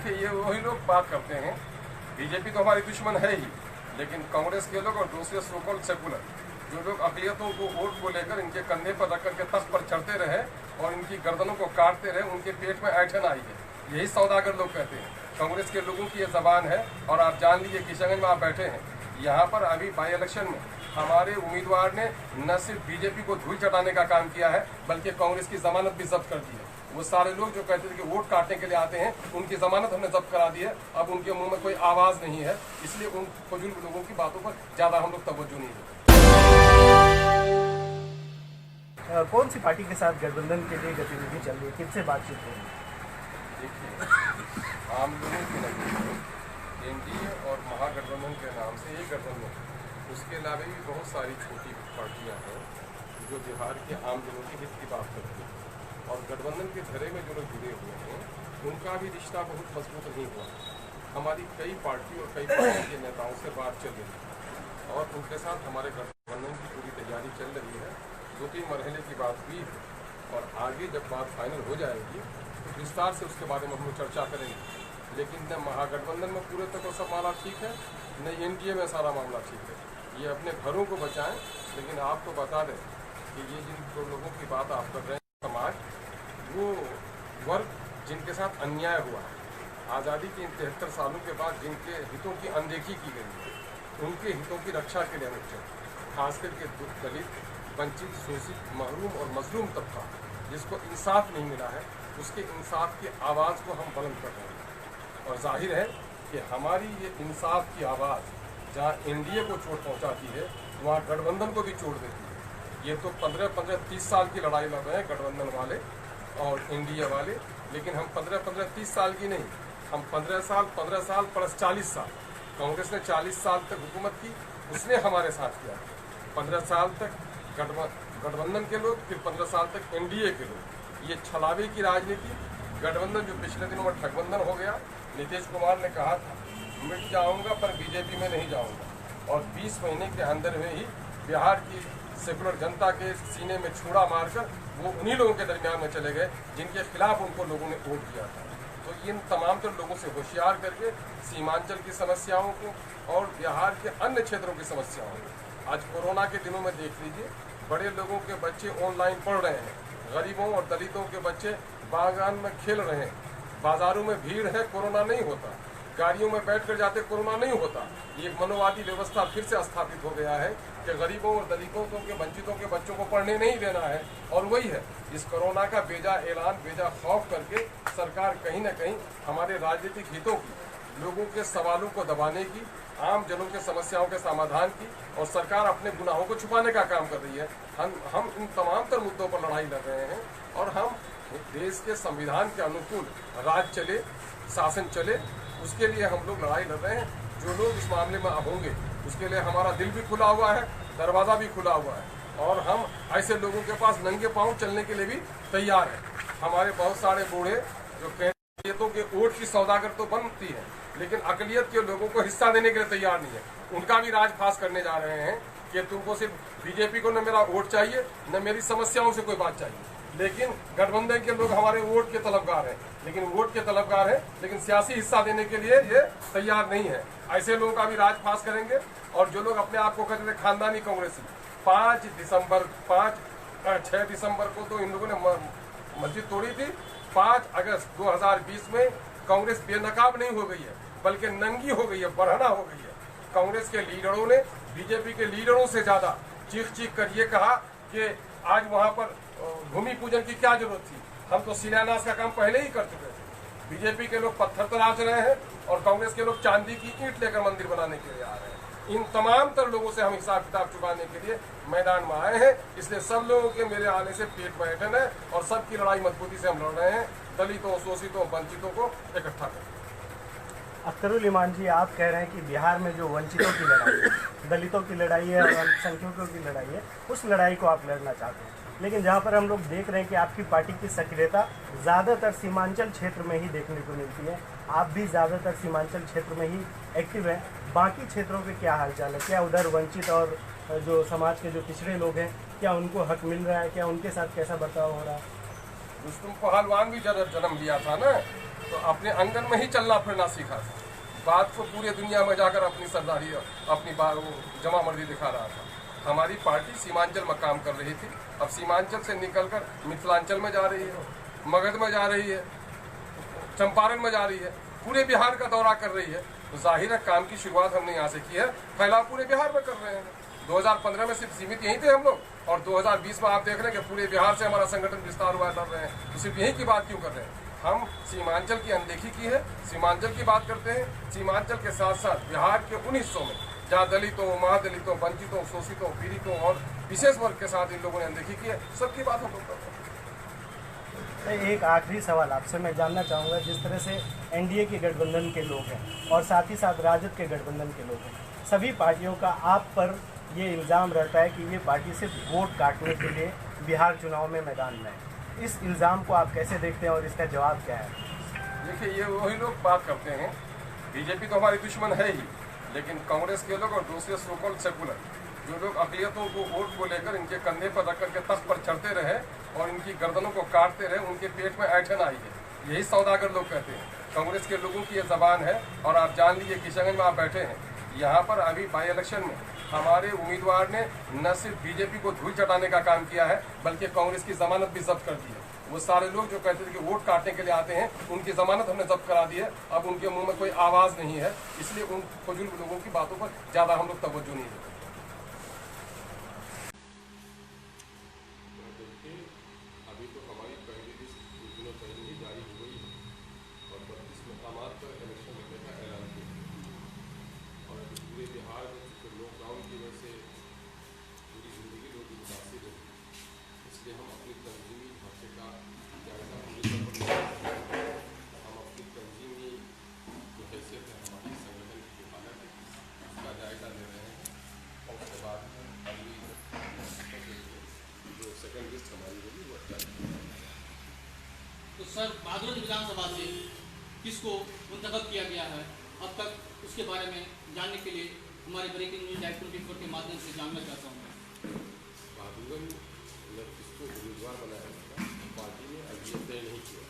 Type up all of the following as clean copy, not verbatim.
देखिए, ये वही लोग बात करते हैं, बीजेपी तो हमारी दुश्मन है ही, लेकिन कांग्रेस के लोग और दूसरे सोकॉल्ड सेकुलर जो लोग अक़लियतों को वोट को लेकर इनके कंधे पर रख करके तख्त पर चढ़ते रहे और इनकी गर्दनों को काटते रहे, उनके पेट में ऐंठन आई है। यही सौदागर लोग कहते हैं। कांग्रेस के लोगों की ये जबान है। और आप जान लीजिए, किशनगंज में आप बैठे हैं, यहाँ पर अभी बाई इलेक्शन में हमारे उम्मीदवार ने न सिर्फ बीजेपी को धूल चटाने का काम किया है, बल्कि कांग्रेस की जमानत भी जब्त कर दी है। वो सारे लोग जो कहते थे कि वोट काटने के लिए आते हैं, उनकी जमानत हमने जब्त करा दी है। अब उनके मुंह में कोई आवाज नहीं है, इसलिए उन फजूल लोगों की बातों पर ज्यादा हम लोग तवज्जो नहीं देते। कौन सी पार्टी के साथ गठबंधन के लिए गतिविधि चल रही है, किनसे बातचीत हो रही है? देखिए, आम लोगों की नजर एनडीए और महागठबंधन के नाम से एक गठबंधन, उसके अलावा भी बहुत सारी छोटी पार्टियां हैं जो बिहार के आम लोगों के हित की बात करती हैं। और गठबंधन के घेरे में जो लोग जुड़े हुए हैं, उनका भी रिश्ता बहुत मजबूत नहीं हुआ। हमारी कई पार्टी और कई पार्टी के नेताओं से बात चल रही है और उनके साथ हमारे गठबंधन की पूरी तैयारी चल रही है। 2-3 मरहले की बात हुई है और आगे जब बात फाइनल हो जाएगी तो विस्तार से उसके बारे में हम लोग चर्चा करेंगे। लेकिन न महागठबंधन में पूरे तक सब मामला ठीक है, न एनडीए में सारा मामला ठीक है। ये अपने घरों को बचाएं। लेकिन आपको बता दें कि ये जिन लोगों की बात आप कर रहे हैं, समाज, वो वर्ग जिनके साथ अन्याय हुआ है, आज़ादी के इन 73 सालों के बाद जिनके हितों की अनदेखी की गई है, उनके हितों की रक्षा के लिए अनुच्छेद, खास करके दलित, वंचित, शोषित, महरूम और मजलूम तबका जिसको इंसाफ नहीं मिला है, उसके इंसाफ की आवाज़ को हम बुलंद कर रहे हैं। और जाहिर है कि हमारी ये इंसाफ की आवाज़ जहाँ एनडीए को चोट पहुँचाती है, वहाँ गठबंधन को भी चोट देती है। ये तो 15-30 साल की लड़ाई लड़ रहे हैं गठबंधन वाले और एनडीए वाले, लेकिन हम 15-30 साल की नहीं, हम 15 साल प्लस 40 साल। कांग्रेस ने 40 साल तक हुकूमत की, उसने हमारे साथ किया। 15 साल तक गठबंधन के लोग, फिर 15 साल तक एनडीए के लोग। ये छलावे की राजनीति, गठबंधन जो पिछले दिनों में ठगबंधन हो गया। नीतीश कुमार ने कहा था मिट जाऊंगा पर बीजेपी में नहीं जाऊंगा, और 20 महीने के अंदर में ही बिहार की सेकुलर जनता के सीने में छुरा मारकर वो उन्हीं लोगों के दरमियान में चले गए जिनके खिलाफ उनको लोगों ने वोट दिया था। तो इन तमाम तर लोगों से होशियार करके सीमांचल की समस्याओं को और बिहार के अन्य क्षेत्रों की समस्याओं को, आज कोरोना के दिनों में देख लीजिए, बड़े लोगों के बच्चे ऑनलाइन पढ़ रहे हैं, गरीबों और दलितों के बच्चे बागान में खेल रहे हैं, बाजारों में भीड़ है, कोरोना नहीं होता, गाड़ियों में बैठ कर जाते, कोरोना नहीं होता। ये मनोवादी व्यवस्था फिर से स्थापित हो गया है कि गरीबों और दलितों के, वंचितों के बच्चों को पढ़ने नहीं देना है। और वही है, इस कोरोना का बेजा ऐलान, बेजा खौफ करके सरकार कहीं न कहीं हमारे राजनीतिक हितों की, लोगों के सवालों को दबाने की, आम जनों के समस्याओं के समाधान की, और सरकार अपने गुनाहों को छुपाने का काम कर रही है। हम इन तमाम तर मुद्दों पर लड़ाई लड़ रहे हैं और हम देश के संविधान के अनुकूल राज चले, शासन चले, उसके लिए हम लोग लड़ाई लड़ रहे हैं। जो लोग इस मामले में होंगे, उसके लिए हमारा दिल भी खुला हुआ है, दरवाज़ा भी खुला हुआ है, और हम ऐसे लोगों के पास नंगे पांव चलने के लिए भी तैयार हैं। हमारे बहुत सारे बूढ़े जो अक़लियतों के वोट की सौदागर तो बनती है, लेकिन अक़लियत के लोगों को हिस्सा देने के लिए तैयार नहीं है। उनका भी राज फास करने जा रहे हैं कि तुमको सिर्फ बीजेपी को न मेरा वोट चाहिए, न मेरी समस्याओं से कोई बात चाहिए। लेकिन गठबंधन के लोग हमारे वोट के तलबगार हैं, लेकिन सियासी हिस्सा देने के लिए ये तैयार नहीं है। ऐसे लोगों का भी राज फास करेंगे। और जो लोग अपने आप को कहते थे खानदानी कांग्रेसी, 6 दिसंबर को तो इन लोगों ने मस्जिद तोड़ी थी। 5 अगस्त 2020 में कांग्रेस बेनकाब नहीं हो गई है, बल्कि नंगी हो गई है, बरहना हो गई है। कांग्रेस के लीडरों ने बीजेपी के लीडरों से ज्यादा चीख कर ये कहा कि आज वहां पर भूमि पूजन की क्या जरूरत थी, हम तो शिलान्यास का काम पहले ही कर चुके थे। बीजेपी के लोग पत्थर तराश रहे हैं और कांग्रेस के लोग चांदी की ईंट लेकर मंदिर बनाने के लिए आ रहे हैं। इन तमाम तर लोगों से हम हिसाब किताब चुकाने के लिए मैदान में आए हैं। इसलिए सब लोगों के मेरे आने से पेट में ऐंठन है और सबकी लड़ाई मजबूती से हम लड़ रहे हैं, दलितों, शोषितों, वंचितों को इकट्ठा करके। अख्तरुल ईमान जी, आप कह रहे हैं कि बिहार में जो वंचितों की लड़ाई है, दलितों की लड़ाई है और अल्पसंख्यकों की लड़ाई है, उस लड़ाई को आप लड़ना चाहते हैं। लेकिन जहां पर हम लोग देख रहे हैं कि आपकी पार्टी की सक्रियता ज़्यादातर सीमांचल क्षेत्र में ही देखने को मिलती है, आप भी ज़्यादातर सीमांचल क्षेत्र में ही एक्टिव हैं। बाकी क्षेत्रों के क्या हालचाल है? क्या उधर वंचित और जो समाज के जो पिछड़े लोग हैं, क्या उनको हक मिल रहा है? क्या उनके साथ कैसा बर्ताव हो रहा है? रुस्तुम पहलवान भी जन्म लिया था ना, तो अपने आंगन में ही चलना फिरना सीखा था। बात को पूरे दुनिया में जाकर अपनी सरदारी अपनी जमा मर्दी दिखा रहा था। हमारी पार्टी सीमांचल में काम कर रही थी, अब सीमांचल से निकलकर मिथिलांचल में जा रही है, मगध में जा रही है, चंपारण में जा रही है, पूरे बिहार का दौरा कर रही है। तो जाहिर है काम की शुरुआत हमने यहाँ से की है, फैलाव पूरे बिहार में कर रहे हैं। 2015 में सिर्फ सीमित यहीं थे हम लोग, और 2020 में आप देख रहे हैं कि पूरे बिहार से हमारा संगठन विस्तार हुआ कर रहे हैं। तो सिर्फ यहीं की बात क्यों कर रहे हैं? हम सीमांचल की अनदेखी की है, सीमांचल की बात करते हैं। सीमांचल के साथ साथ बिहार के उन हिस्सों में जहाँ दलितों, महादलितों, वंचितों, शोषितों, पीड़ितों और विशेष वर्ग के साथ इन लोगों ने अनदेखी की है, सबकी बात हम लोग करते हैं। एक आखिरी सवाल आपसे मैं जानना चाहूँगा, जिस तरह से एनडीए के गठबंधन के लोग हैं और साथ ही साथ राजद के गठबंधन के लोग हैं, सभी पार्टियों का आप पर ये इल्ज़ाम रहता है कि ये पार्टी सिर्फ वोट काटने के लिए बिहार चुनाव में मैदान में है। इस इल्ज़ाम को आप कैसे देखते हैं और इसका जवाब क्या है? देखिए, ये वही लोग बात करते हैं, बीजेपी तो हमारी दुश्मन है ही, लेकिन कांग्रेस के लोग और दूसरे सोकल सेकुलर जो लोग अक़लियतों को वोट को लेकर इनके कंधे पर रख करके तख्त पर चढ़ते रहे और इनकी गर्दनों को काटते रहे, उनके पेट में ऐंठन आई है। यही सौदागर लोग कहते हैं। कांग्रेस के लोगों की ये जबान है। और आप जान लीजिए, किशनगंज में आप बैठे हैं, यहाँ पर अभी बाई इलेक्शन में हमारे उम्मीदवार ने न सिर्फ बीजेपी को धूल चटाने का काम किया है, बल्कि कांग्रेस की जमानत भी जब्त कर दी है। वो सारे लोग जो कहते थे कि वोट काटने के लिए आते हैं, उनकी जमानत हमने जब्त करा दी है। अब उनके मुंह में कोई आवाज़ नहीं है, इसलिए उन फजूल लोगों की बातों पर ज़्यादा हम लोग तवज्जो नहीं देते। अभी तो हमारी पहली लिस्ट कुछ दिनों पहले ही जारी हो गई है और 32 मकामात पर इलेक्शन होने का ऐलान किया गया। और पूरे बिहार में चूँकि लॉकडाउन की वजह से पूरी ज़िंदगी लोग मुतासिर है, इसलिए हम अपनी तंजीमी ढांचे का जायजा हम अपनी तंजीमी जो हैसियत है हमारी संगठन की हालत है उसका जायजा ले रहे हैं। और उसके बाद अगली जो सेकेंड लिस्ट हमारी होगी वो जारी। तो सर, बहादुरगंज विधानसभा से किसको मुंतखब किया गया है अब तक, उसके बारे में जानने के लिए हमारे ब्रेकिंग न्यूज लाइव 24 के माध्यम से जानना चाहता हूँ। बहादुरगंज ने किसको उम्मीदवार बनाया था, पार्टी ने अभी तय नहीं किया।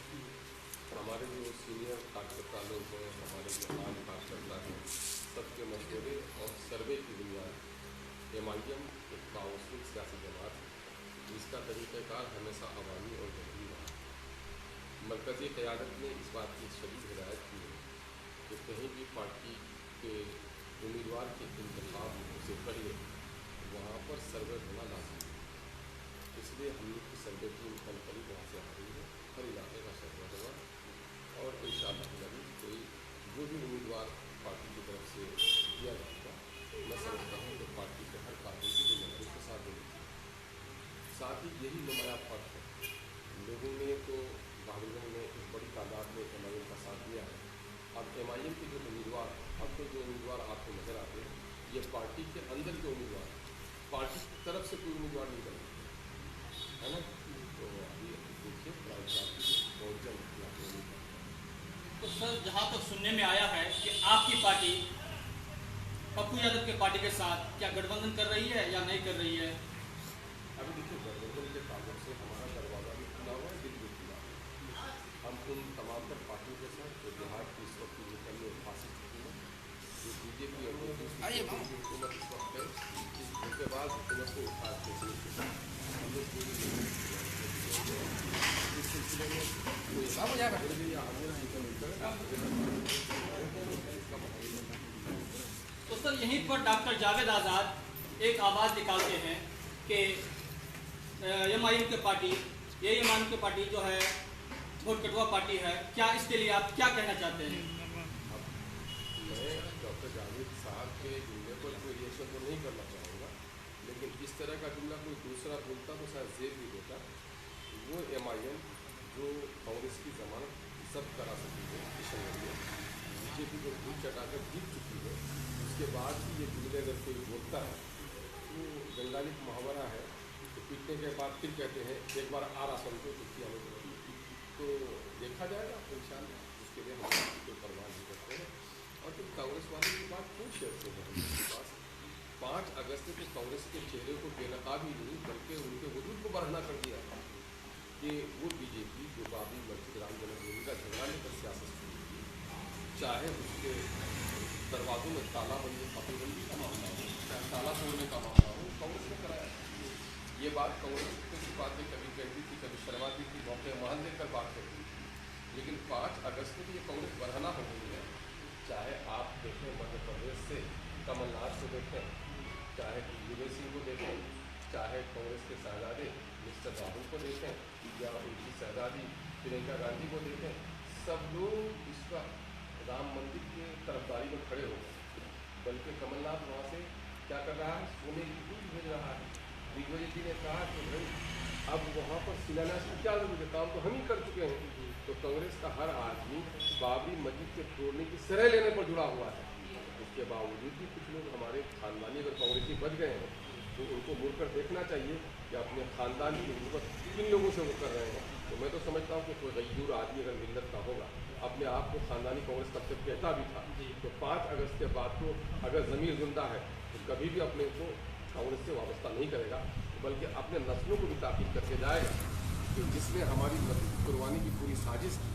हमारे जो सीनियर कार्यकर्ता लोग हैं, हमारे जो आम कार्यकर्ता हैं, सबके मशवरे और सर्वे की बुनियाद MIM एक काउंसिल सियासी जमात है जिसका तरीक़ाकार हमेशा अवामी और जमहूरी रहा। मरकज़ी क़यादत ने इस बात की शदीद हिदायत की है कि कहीं भी पार्टी के उम्मीदवार के इंतखाब से पहले वहाँ पर सर्वे होना लाज़मी है। इसलिए हम लोग की सर्वे टीम कल करीब वहाँ से आ रही है, हर इलाके का सर्वे होगा और इंशाअल्लाह कोई जो भी उम्मीदवार पार्टी की तरफ से दिया जाएगा, मैं समझता हूँ कि पार्टी के हर कार्य की जिम्मेदारी के साथ देनी चाहिए। साथ ही यही नुमाया फर्क है, लोगों ने तो बहादुरगंज में एक बड़ी तादाद में MIM का साथ दिया है। अब MIM के जो उम्मीदवार, अब तो जो उम्मीदवार आपको नज़र आते हैं, ये पार्टी के अंदर के उम्मीदवार, पार्टी की तरफ से कोई उम्मीदवार नहीं बने, है ना। तो अभी देखिए बहुत जल्द। तो सर, जहाँ तक सुनने में आया है कि आपकी पार्टी पप्पू यादव के पार्टी के साथ क्या गठबंधन कर रही है या नहीं कर रही है? अभी देखिए, गठबंधन के ताल्लुक से हमारा दरवाज़ा भी खुला हुआ है, दिल भी खुला है। हम उन तमाम तर पार्टियों के साथ जो बिहार की इस वक्त की निकलने फासिस्ट हुकूमत, जो बीजेपी और हुकूमत इस वक्त है, उसके बाद हुकूमत को उठा के हम लोग पूरी इस सिलसिले में तो सर, यहीं पर डॉक्टर जावेद आज़ाद एक आवाज़ निकालते हैं कि MIM की पार्टी, ये MIM की पार्टी जो है बहुत कटुआ पार्टी है, क्या इसके लिए आप क्या कहना चाहते हैं? मैं डॉक्टर जावेद साहब के जुमले पर कोई रिएक्शन तो नहीं करना चाहूँगा, लेकिन इस तरह का जुमला कोई दूसरा बोलता तो शायद जेब भी देता। वो MIM जो कांग्रेस की जमानत जब्त करा सकी है, किशनगंज में बीजेपी को धूल चटाकर जीत चुकी है, उसके बाद भी ये जुमले अगर कोई बोलता है तो बंगाली का मुहावरा है तो पीटने के बाद फिर कहते हैं एक बार आ रहा समझो तो किया हो तो देखा जाएगा इंशाअल्लाह। उसके लिए हम कोई परवाह नहीं करते हैं। और फिर कांग्रेस वाले की बात क्यों छेड़ते हैं हमारे पास? 5 अगस्त को कांग्रेस के चेहरे को बेनकाब ही नहीं बल्कि उनके वजूद को बरहना कर दिया। कि वो बीजेपी जो बाबरी मस्जिद राम जन्मभूमि का झगड़ा लेकर सियासत शुरू की, चाहे उसके दरवाजों में तालाबंदी पाबंदी का मामला हो, चाहे ताला तोड़ने का मामला हो, कांग्रेस ने कराया। ये बात कांग्रेस की बातें कभी कहती थी, कभी शर्माती थी, मौके मान लेकर बात करती थी, लेकिन 5 अगस्त को ये कांग्रेस बढ़ाना हो गई है। चाहे आप देखें मध्य प्रदेश से कमलनाथ को देखें, चाहे दिग्विजय सिंह को देखें, चाहे कांग्रेस के शहजादे मिस्टर राहुल को देखें या उनकी शहजादी प्रियंका गांधी को देखें, सब लोग इस वक्त राम मंदिर के तरफदारी में खड़े हो गए। बल्कि कमलनाथ वहाँ से क्या कर रहा है, सोने की दूध भेज रहा है। दिग्विजय जी ने कहा कि भाई अब वहाँ पर शिलान्यास की क्या जरूरत है, काम तो हम ही कर चुके हैं। तो कांग्रेस का हर आदमी बाबरी मस्जिद के तोड़ने की सराह लेने पर जुड़ा हुआ है। उसके बावजूद भी कुछ लोग हमारे खानदानी अगर कांग्रेसी बच गए हैं तो उनको मुड़कर देखना चाहिए कि अपने खानदान की हुकूमत किन लोगों से वो कर रहे हैं। तो मैं तो समझता हूँ कि कोई गयूर आदमी अगर मिल्लत का होगा, अपने आप को खानदानी कांग्रेस तब से कहता भी था, तो 5 अगस्त के बाद तो अगर ज़मीर जिंदा है तो कभी भी अपने को कांग्रेस से वाबस्ता नहीं करेगा, बल्कि अपने नस्लों को भी ताकीद करके जाएगा कि जिसने हमारी कुर्बानी की पूरी साजिश की,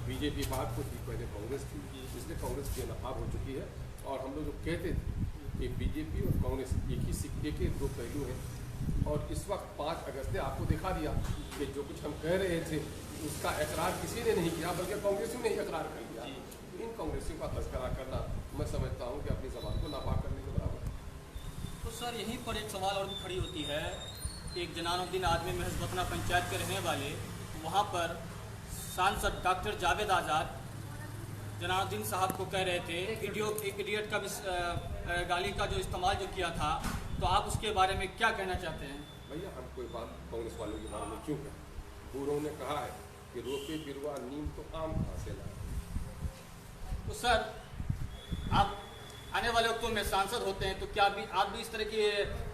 बीजेपी बात को थी, पहले कांग्रेस थी, इसलिए कांग्रेस बेनकाब हो चुकी है। और हम लोग जो कहते थे कि बीजेपी और कांग्रेस एक ही सिक्के के 2 पहलू हैं, और इस वक्त 5 अगस्त ने आपको दिखा दिया कि जो कुछ हम कह रहे थे उसका इकरार किसी ने नहीं किया, बल्कि कांग्रेसियों ने ही इकरार कर लिया। तो इन कांग्रेसियों का तस्करा करना मैं समझता हूँ कि अपनी ज़बान को नापाक करने के बराबर है। तो सर यहीं पर एक सवाल और भी खड़ी होती है, एक जनानुद्दीन आदमी महज बतना पंचायत के रहने वाले, वहाँ पर सांसद डॉक्टर जावेद आज़ाद जनानुद्दीन साहब को कह रहे थे इडियट का गाली का जो इस्तेमाल जो किया था, तो आप उसके बारे में क्या कहना चाहते हैं? भैया हम कोई बात कांग्रेस वालों के बारे में क्यों कहें? बूढ़ों ने कहा है कि रोपे बिरवा नीम तो आम कहाँ से लाए। तो सर आप आने वाले वक्तों में सांसद होते हैं, तो क्या आप भी इस तरह की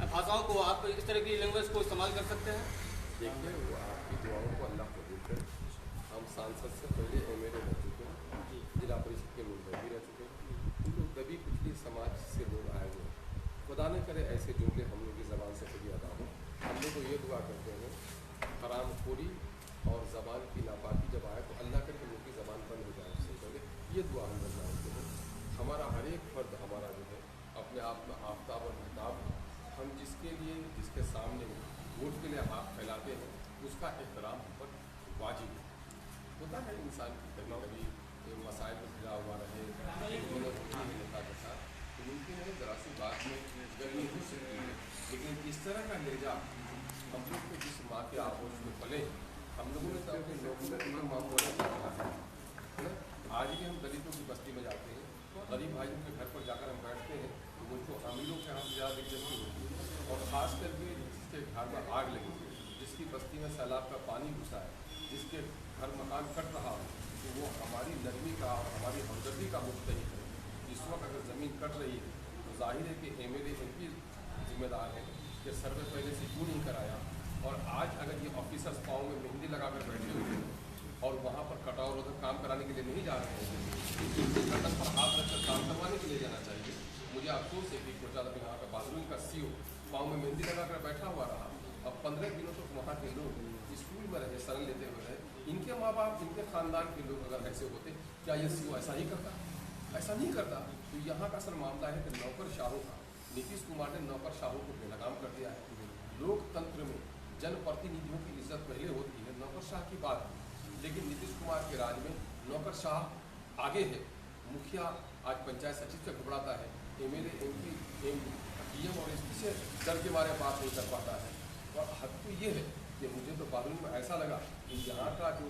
भाषाओं को, आप इस तरह की लैंग्वेज को इस्तेमाल कर सकते हैं? देखिए वो आपकी दुआओं को अल्लाह कबूल करे। हम सांसद से पहले MLA रह चुके हैं, जिला परिषद के मुंतवी रह चुके हैं, हम लोग कभी पिछले समाज से लोग आए हुए हैं। खुदा न करे ऐसे जुमले हम लोग की ज़बान से कभी अदा हो। हम लोग को ये दुआ करते हैं हरामखोरी और ज़बान की नापाकी जब आए तो अल्लाह करे कि लोग की ज़बान बंद हो जाए, उससे पहले ये दुआ हम लोग मांगते हैं। हमारा हर एक फर्द हमारा जो है अपने आप में आफ्ताब और महताब, हम जिसके लिए जिसके सामने वोट के लिए हाथ फैलाते हैं उसका एहतराम हम पर वाजिब है। होता है इंसान की कभी कभी मसाइल में गिरा हुआ रहे, नेता के साथ तो मुमकिन है दरअसल बात में गर्मी हो सकती है, लेकिन इस तरह का लहजा हम लोग को जिस माँ के आगोश में पले, हम लोगों ने तो अपने लोगों में इतना मामूल है ना। आज भी हम दलितों की बस्ती में जाते हैं, गरीब भाइयों के घर पर जाकर हम बैठते हैं, तो मुझको अमीरों के यहाँ ज़्यादा दिलचस्पी होती है। और ख़ास करके जिसके घर में आग लगी, जिसकी बस्ती में सैलाब का पानी घुसा है, जिसके घर मकान कट रहा हो, तो वो हमारी नरमी का और हमारी हमदर्दी का मुस्तहिक है। इस वक्त अगर ज़मीन कट रही है तो जाहिर है कि MLA MP जिम्मेदार हैं कि सर्वे पहले से क्यों नहीं कराया। और आज अगर ये ऑफिसर्स पाँव में मेहंदी लगाकर बैठे हुए हैं और वहाँ पर कटाव रोधक काम कराने के लिए नहीं जा रहे हैं, गर्दन पर हाथ रखकर काम करवाने के लिए जाना चाहिए। मुझे अफसोस है कि कोटा यहाँ का बाथरूम का CO पाँव में मेहंदी लगाकर बैठा हुआ रहा। अब 15 दिनों तक वहाँ के लोग स्कूल में रहे, शरण लेते हुए रहे। इनके माँ बाप, इनके ख़ानदान के लोग अगर ऐसे होते, क्या ये CO ऐसा ही करता? ऐसा नहीं करता। तो यहाँ का असल मामला है कि नौकरशाहों का, नीतीश कुमार ने नौकरशाहों को बेलगाम कर दिया है। लोकतंत्र में जनप्रतिनिधियों की इज्जत पहले होती है, नौकरशाह की बात है। लेकिन नीतीश कुमार के राज में नौकरशाह आगे है। मुखिया आज पंचायत सचिव से घबराता है, MLA MP DM और SP से डर के बारे में बात नहीं कर पाता है। और हद तो ये है कि मुझे तो बारूद में ऐसा लगा कि यहाँ का जो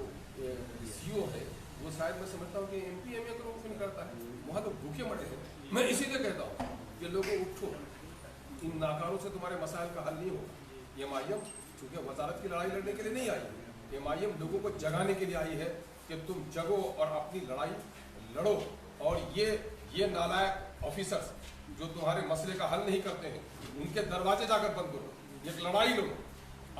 CO है वो शायद मैं समझता हूँ कि MP MA का रूप में करता है। वहाँ तो भूखे मरे हैं। मैं इसीलिए कहता हूँ कि लोगों उठो, इन नाकारों से तुम्हारे मसाइल का हल नहीं होगा। MIM चूँकि वजारत की लड़ाई लड़ने के लिए नहीं आई, MIM लोगों को जगाने के लिए आई है कि तुम जगो और अपनी लड़ाई लड़ो। और ये नालायक ऑफिसर्स जो तुम्हारे मसले का हल नहीं करते हैं, उनके दरवाजे जाकर बंद करो, एक लड़ाई लो।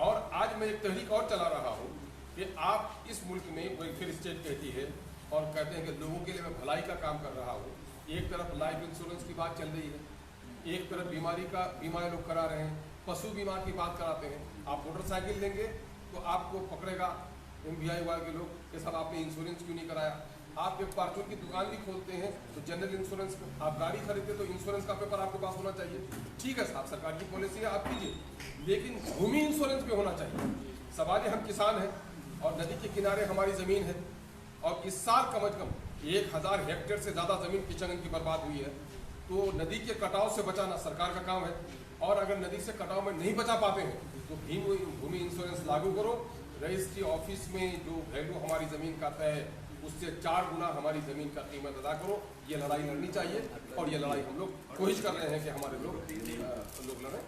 और आज मैं एक तहरीक और चला रहा हूँ कि आप इस मुल्क में वेलफेयर स्टेट कहती है और कहते हैं कि लोगों के लिए मैं भलाई का काम कर रहा हूँ। एक तरफ लाइफ इंश्योरेंस की बात चल रही है, एक तरफ बीमारी का बीमा लोग करा रहे हैं, पशु बीमा की बात कराते हैं। आप मोटरसाइकिल लेंगे तो आपको पकड़ेगा MVI वाले के लोग कि साहब आपने इंश्योरेंस क्यों नहीं कराया। आप एक परचून की दुकान भी खोलते हैं तो जनरल इंश्योरेंस, आप गाड़ी खरीदते तो इंश्योरेंस का पेपर आपके पास होना चाहिए। ठीक है साहब, सरकार की पॉलिसी है, आप कीजिए, लेकिन भूमि इंश्योरेंस पे होना चाहिए। सवाल हम किसान हैं और नदी के किनारे हमारी ज़मीन है और इस साल कम से कम 1000 हेक्टेयर से ज़्यादा ज़मीन किचनगंज की बर्बाद हुई है। तो नदी के कटाव से बचाना सरकार का काम है, और अगर नदी से कटाव में नहीं बचा पाते हैं तो भूमि इंश्योरेंस लागू करो। रजिस्ट्री ऑफिस में जो वैल्यू हमारी ज़मीन का तय है उससे 4 गुना हमारी ज़मीन का कीमत अदा करो। ये लड़ाई लड़नी चाहिए और ये लड़ाई हम लोग कोशिश कर रहे हैं कि हमारे लोग लड़ें।